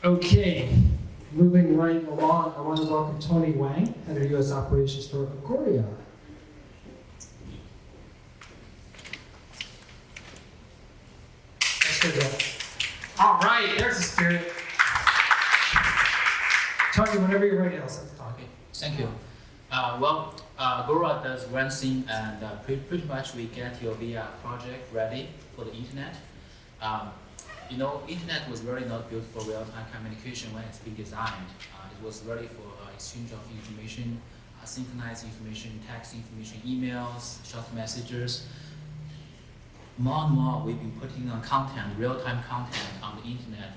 Okay, moving right along, I want to welcome Tony Wang, Head of U.S. Operations for Agora. Let's go there. All right, there's the spirit. Tony, whenever you're ready, I'll start talking. Thank you. Agora does one thing, and pretty much we get your VR project ready for the internet. Internet was really not built for real-time communication when it's been designed. It was really for exchange of information, synchronized information, text information, emails, short messages. More and more, we've been putting on content, real-time content on the internet.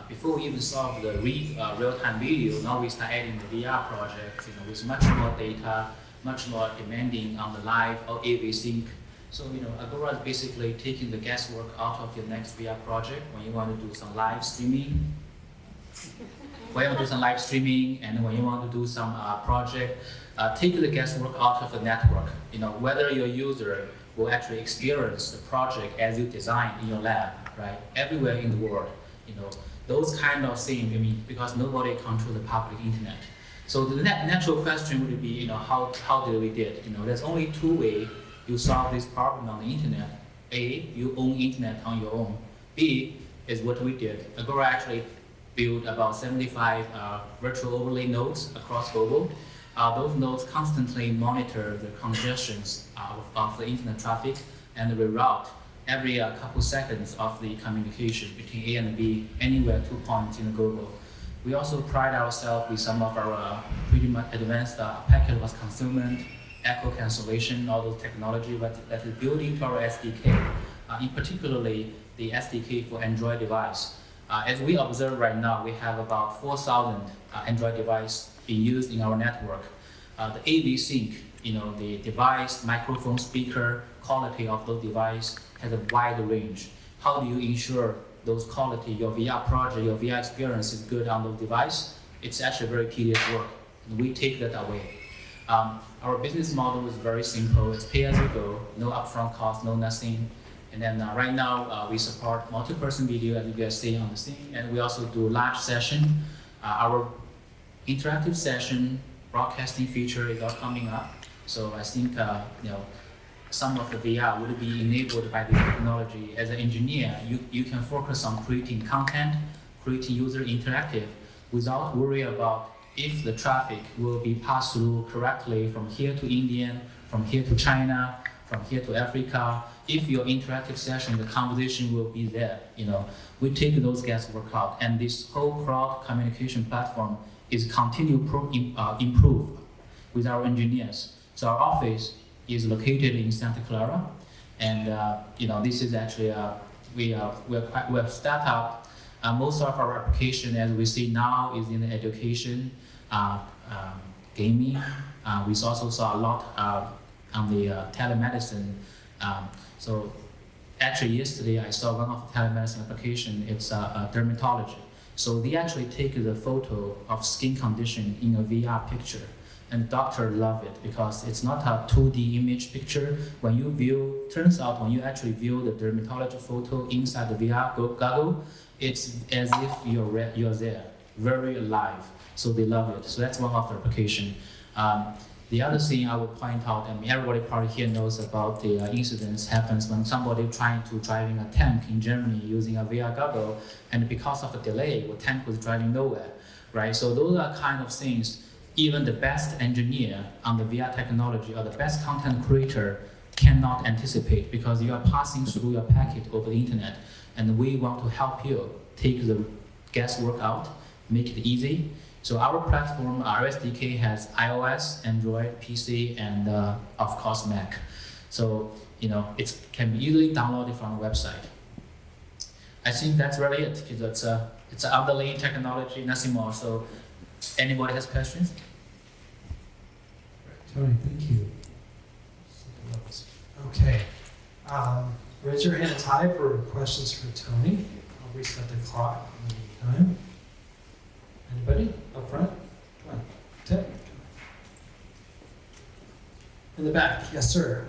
Before we even solve the real-time video, now we start adding the VR project, with much more data, much more demanding on the live or AV sync. So, Agora is basically taking the guesswork out of your next VR project when you want to do some live streaming. When you want to do some live streaming, and when you want to do some project, take the guesswork out of the network. Whether your user will actually experience the project as you designed in your lab, right? Everywhere in the world, those kind of things. Because nobody controls the public internet. So the natural question would be, how did we did? There's only two ways you solve this problem on the internet. A, you own internet on your own. B is what we did. Agora actually built about 75 virtual overlay nodes across global. Those nodes constantly monitor the congestions of the internet traffic and reroute every couple seconds of the communication between A and B, anywhere 2 points in the global. We also pride ourselves with some of our pretty much advanced packet loss concealment, echo cancellation, all those technology that is built into our SDK, in particularly the SDK for Android device. As we observe right now, we have about 4,000 Android devices being used in our network. The AV sync, the device, microphone, speaker, quality of those devices has a wide range. How do you ensure those quality, your VR project, your VR experience is good on those devices? It's actually very tedious work. We take that away. Our business model is very simple. It's pay as you go, no upfront cost, no nothing. And then right now we support multi-person video, as you guys see on the scene, and we also do live session. Our interactive session broadcasting feature is all coming up. So I think some of the VR would be enabled by the technology. As an engineer, you can focus on creating content, creating user interactive, without worry about if the traffic will be passed through correctly from here to India, from here to China, from here to Africa. If your interactive session, the conversation will be there. We take those guesswork out, and this whole crowd communication platform is continue improve with our engineers. So our office is located in Santa Clara, and this is actually we have startup. Most of our application, as we see now, is in the education, gaming. We also saw a lot on the telemedicine. So actually yesterday I saw one of the telemedicine application. It's a dermatology. So they actually take the photo of skin condition in a VR picture, and doctor love it because it's not a 2D image picture. When you view, turns out when you actually view the dermatology photo inside the VR goggle, it's as if you're there, very alive. So they love it. So that's one of the application. The other thing I would point out, everybody probably here knows about the incidents happens when somebody trying to driving a tank in Germany using a VR goggle, and because of the delay, the tank was driving nowhere, right? So those are kind of things even the best engineer on the VR technology or the best content creator cannot anticipate, because you are passing through your packet over the internet, and we want to help you take the guesswork out, make it easy. So our platform, our SDK, has iOS, Android, PC, and of course Mac. So it can be easily downloaded from the website. I think that's really it, because it's an underlying technology, nothing more. So anybody has questions? Tony, thank you. Okay. Raise your hands high for questions for Tony. I'll reset the clock in the meantime. Anybody up front? Come on, Ted. In the back, yes, sir.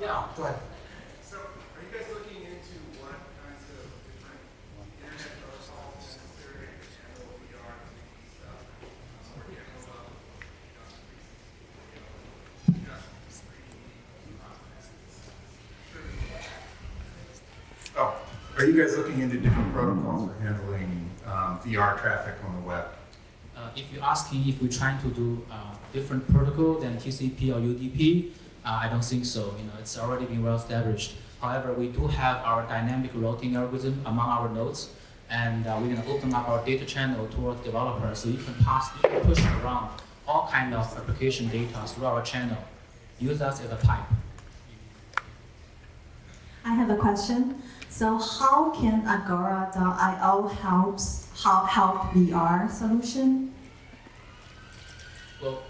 Yeah. Go ahead. So, are you guys looking into what kinds of different internet Are you guys looking into different protocols for handling VR traffic on the web? If you're asking if we're trying to do different protocol than TCP or UDP, I don't think so. It's already been well established. However, we do have our dynamic routing algorithm among our nodes, and we're going to open up our data channel towards developers, so you can push around all kind of application data through our channel. Use us as a pipe. I have a question. So how can Agora.io help VR solution? Well,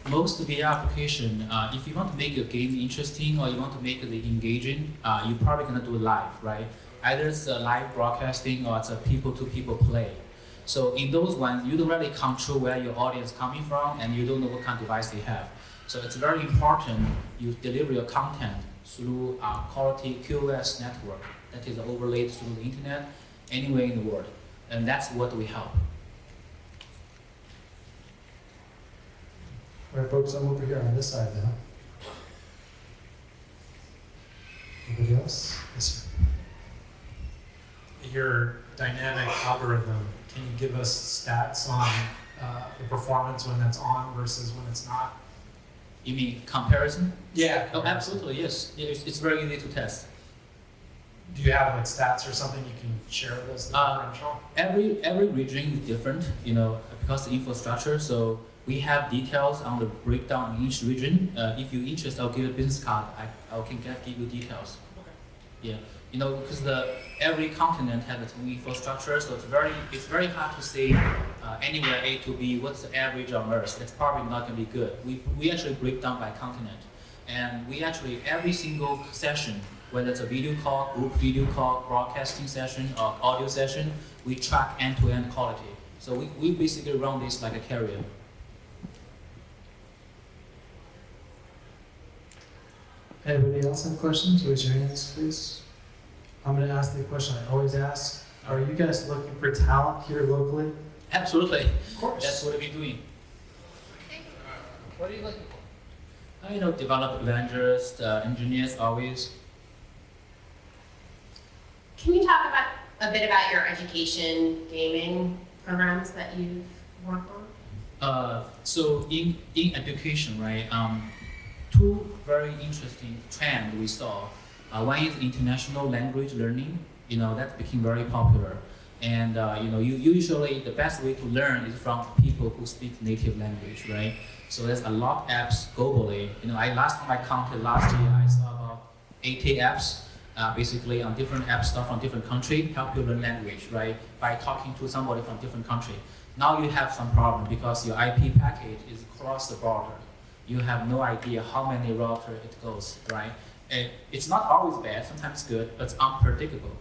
most VR application, if you want to make your game interesting or you want to make it engaging, you're probably gonna do it live, right? Either it's a live broadcasting or it's a people-to-people play. So in those ones, you don't really control where your audience is coming from, and you don't know what kind of device they have. So it's very important you deliver your content through a quality QoS network that is overlaid through the internet anywhere in the world. And that's what we help. All right, folks, I'm over here on this side now. Anybody else? Yes, sir. Your dynamic algorithm, can you give us stats on the performance when that's on versus when it's not? You mean comparison? Yeah. Oh, absolutely, yes. Yeah, it's very easy to test. Do you have like stats or something you can share with us? The differential? Every region is different, because the infrastructure. So we have details on the breakdown in each region. If you're interested, I'll give you a business card. I can give you details. Okay. Yeah, because every continent has its own infrastructure, so it's very hard to say anywhere A to B what's the average on Earth. That's probably not going to be good. We actually break down by continent, and we actually every single session, whether it's a video call, group video call, broadcasting session, or audio session, we track end-to-end quality. So we basically run this like a carrier. Anybody else have questions? Raise your hands, please. I'm going to ask the question I always ask. Are you guys looking for talent here locally? Absolutely. Of course. That's what we're doing. What are you looking for? Develop evangelists, engineers always. Can you talk about a bit about your education gaming programs that you've worked on? So in education, right? Two very interesting trends we saw. One is international language learning. That became very popular. And usually the best way to learn is from people who speak native language, right? So there's a lot of apps globally. Last time I counted last year, I saw about 80 apps, basically on different app store from different country, help you learn language, right? By talking to somebody from different country. Now you have some problem because your IP package is across the border. You have no idea how many router it goes, right? It's not always bad, sometimes good, but it's unpredictable.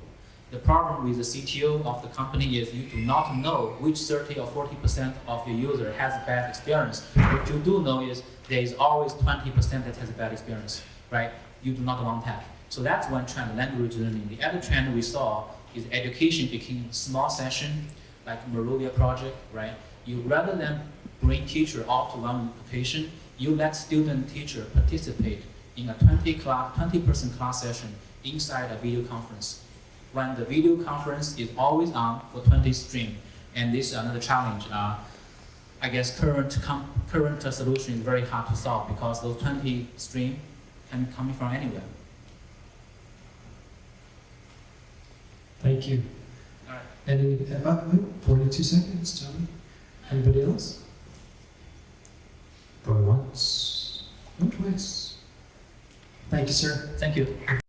The problem with the CTO of the company is you do not know which 30 or 40% of your user has a bad experience. What you do know is there is always 20% that has a bad experience, right? You do not want that. So that's one trend, language learning. The other trend we saw is education became small session, like Morovia project, right? You rather than bring teacher all to one location, you let student teacher participate in a 20-person class session inside a video conference. When the video conference is always on for 20 stream, and this is another challenge. I guess current solution is very hard to solve because those 20 stream can come from anywhere. Thank you. All right. Any, 42 seconds, Johnny. Anybody else? Going once, going twice. Thank you, sir. Thank you.